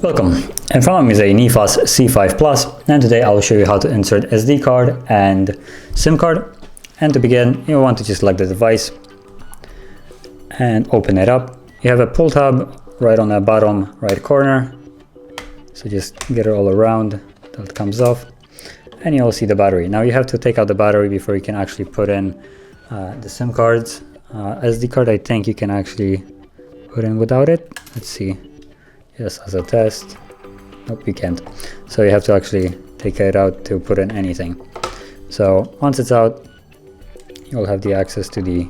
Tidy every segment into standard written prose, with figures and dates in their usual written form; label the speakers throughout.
Speaker 1: Welcome. In front of me is a Neffos C5 Plus, and today I'll show you how to insert SD card and SIM card. And to begin, you want to just select the device and open it up. You have a pull tab right on the bottom right corner, so just get it all around till it comes off, and you'll see the battery. Now you have to take out the battery before you can actually put in the SIM cards. SD card, I think you can actually put in without it. Let's see. Yes, as a test. Nope, you can't. So you have to actually take it out to put in anything. So once it's out, you'll have the access to the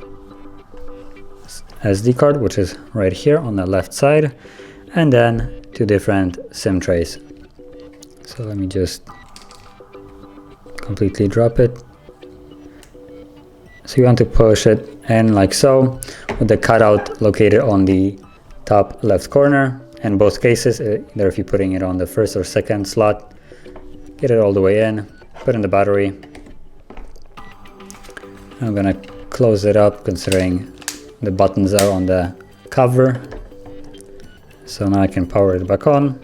Speaker 1: SD card, which is right here on the left side, and then two different SIM trays. So let me just completely drop it. So you want to push it in like so, with the cutout located on the top left corner. In both cases, either if you're putting it on the first or second slot, get it all the way in, put in the battery. I'm gonna close it up considering the buttons are on the cover. So now I can power it back on.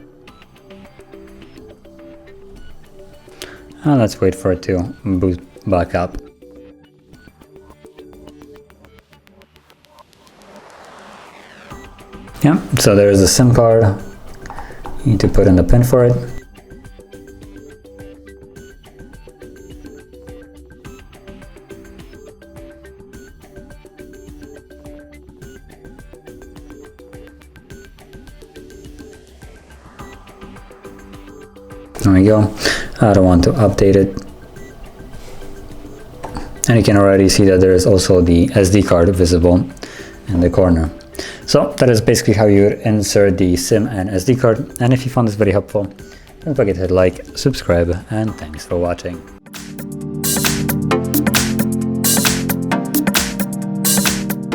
Speaker 1: And let's wait for it to boot back up. Yeah, so there's the SIM card. You need to put in the pin for it. There we go. I don't want to update it. And you can already see that there is also the SD card visible in the corner. So that is basically how you would insert the SIM and SD card. And if you found this very helpful, don't forget to hit like, subscribe, and thanks for watching.